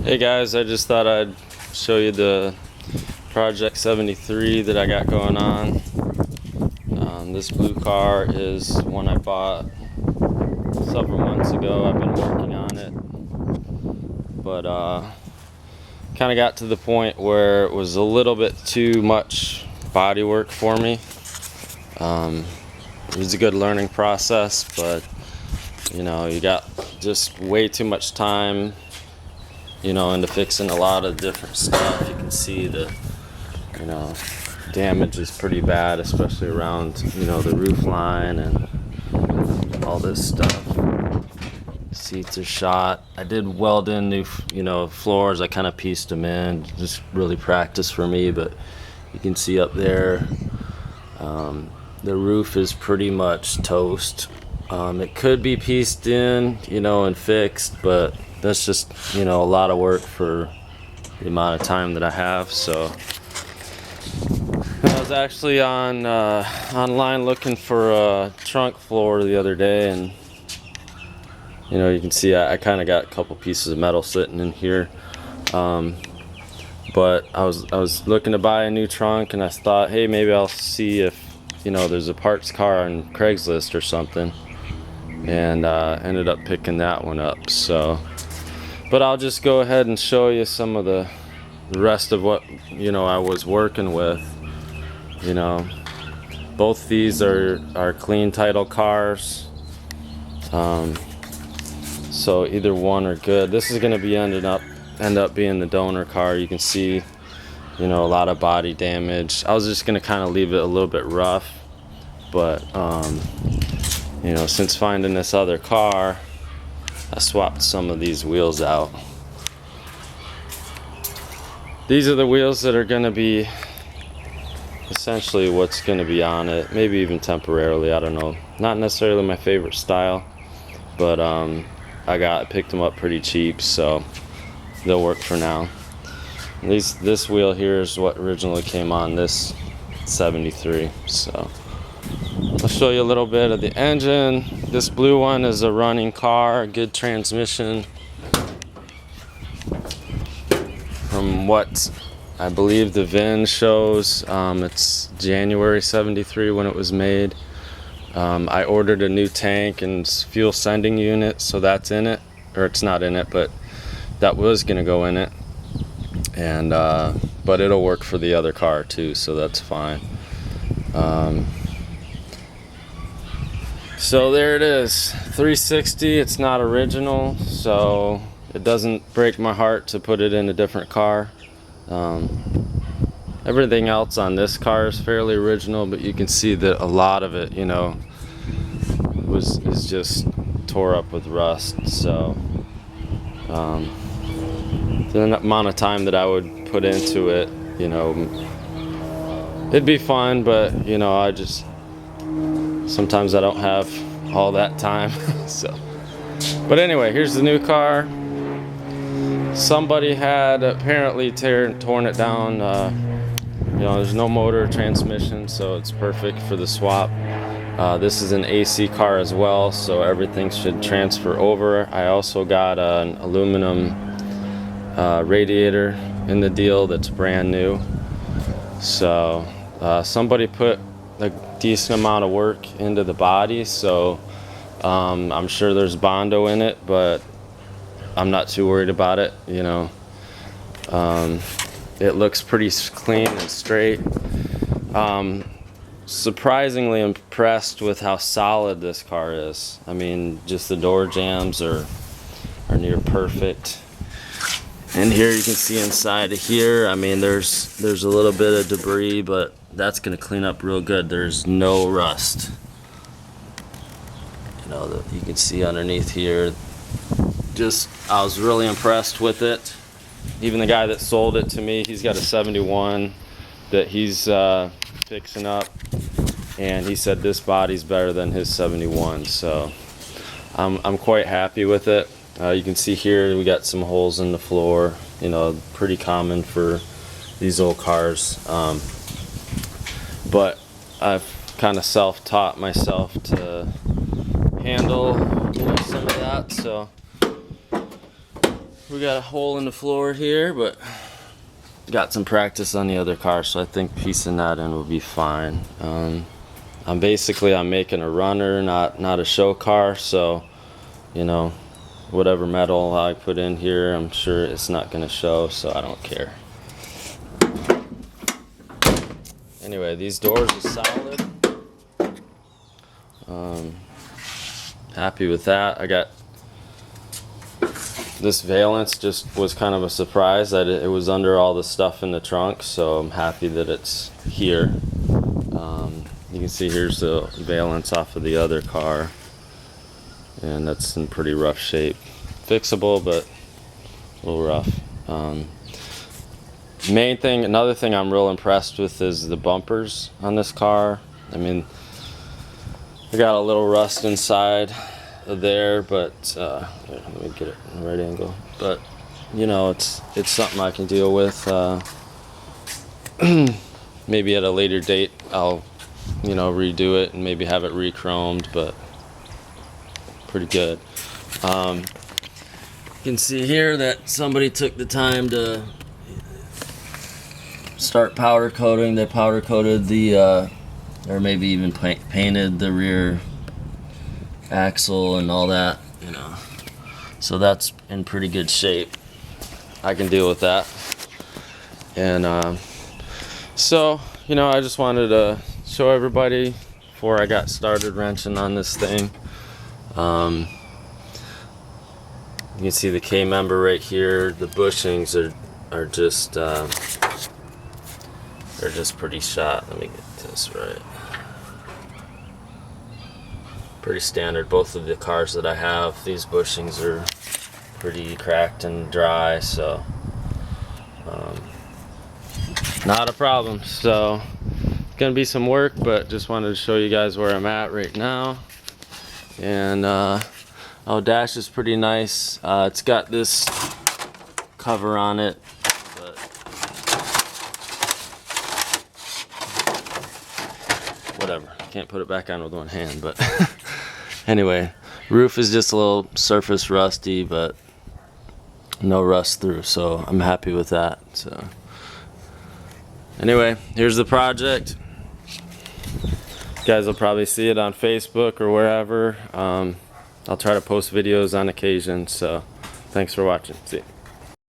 Hey guys, I just thought I'd show you the Project 73 that I got going on. This blue car is one I bought several months ago. I've been working on it, but kind of got to the point where it was a little bit too much body work for me. It was a good learning process, but you got just way too much time into fixing a lot of different stuff. You can see the damage is pretty bad, especially around the roof line and all this stuff. Seats are shot. I did weld in new floors. I kind of pieced them in, just really practice for me. But you can see up there, the roof is pretty much toast. It could be pieced in and fixed, but that's just a lot of work for the amount of time that I have. So I was actually on online looking for a trunk floor the other day, and you can see I kind of got a couple pieces of metal sitting in here. But I was looking to buy a new trunk, and I thought, hey, maybe I'll see if there's a parts car on Craigslist or something, and ended up picking that one up. So, but I'll just go ahead and show you some of the rest of what I was working with. Both these are clean title cars, so either one are good. This is going to be end up being the donor car. You can see a lot of body damage. I was just going to kind of leave it a little bit rough, but since finding this other car, I swapped some of these wheels out. These are the wheels that are going to be essentially what's going to be on it, maybe even temporarily, I don't know. Not necessarily my favorite style, but I picked them up pretty cheap, so they'll work for now. This wheel here is what originally came on this 73, so I'll show you a little bit of the engine. This blue one is a running car, good transmission. From what I believe the VIN shows, it's January 73 when it was made. I ordered a new tank and fuel sending unit, so that's in it, or it's not in it, but that was gonna go in it. And but it'll work for the other car too, so that's fine. So there it is, 360. It's not original, so it doesn't break my heart to put it in a different car. Everything else on this car is fairly original, but you can see that a lot of it is just tore up with rust. So the amount of time that I would put into it, it'd be fun, but I just sometimes I don't have all that time. So, but anyway, here's the new car. Somebody had apparently torn it down. There's no motor or transmission, so it's perfect for the swap. This is an AC car as well, so everything should transfer over. I also got an aluminum radiator in the deal that's brand new. So somebody put a decent amount of work into the body, so I'm sure there's Bondo in it, but I'm not too worried about it. It looks pretty clean and straight. Surprisingly impressed with how solid this car is. I mean, just the door jambs are near perfect. And here you can see inside of here, I mean, there's a little bit of debris, but that's gonna clean up real good. There's no rust. You can see underneath here. I was really impressed with it. Even the guy that sold it to me, he's got a 71 that he's fixing up, and he said this body's better than his 71. So I'm quite happy with it. You can see here we got some holes in the floor, pretty common for these old cars. But I've kind of self-taught myself to handle some of that. So we got a hole in the floor here, but got some practice on the other car, so I think piecing that in will be fine. I'm making a runner, not a show car, so you know, whatever metal I put in here, I'm sure it's not gonna show, so I don't care. Anyway, these doors are solid. Happy with that. I got this valance, just was kind of a surprise that it was under all the stuff in the trunk, so I'm happy that it's here. You can see here's the valance off of the other car, and that's in pretty rough shape. Fixable, but a little rough. Another thing I'm real impressed with is the bumpers on this car. I mean, I got a little rust inside of there, but here, let me get it in the right angle. But you know, it's something I can deal with. Maybe at a later date I'll, you know, redo it and maybe have it re-chromed, but pretty good. You can see here that somebody took the time to start powder coating. They powder coated the or maybe even painted the rear axle and all that, you know, so that's in pretty good shape. I can deal with that. And so, you know, I just wanted to show everybody before I got started wrenching on this thing. You can see the K member right here. The bushings are just they're just pretty shot. Let me get this right. Pretty standard. Both of the cars that I have, these bushings are pretty cracked and dry, so not a problem. So it's gonna be some work, but just wanted to show you guys where I'm at right now. And dash is pretty nice. It's got this cover on it, but whatever, can't put it back on with one hand. But anyway, roof is just a little surface rusty, but no rust through, so I'm happy with that. So anyway, here's the project. You guys will probably see it on Facebook or wherever. I'll try to post videos on occasion, so thanks for watching. See ya.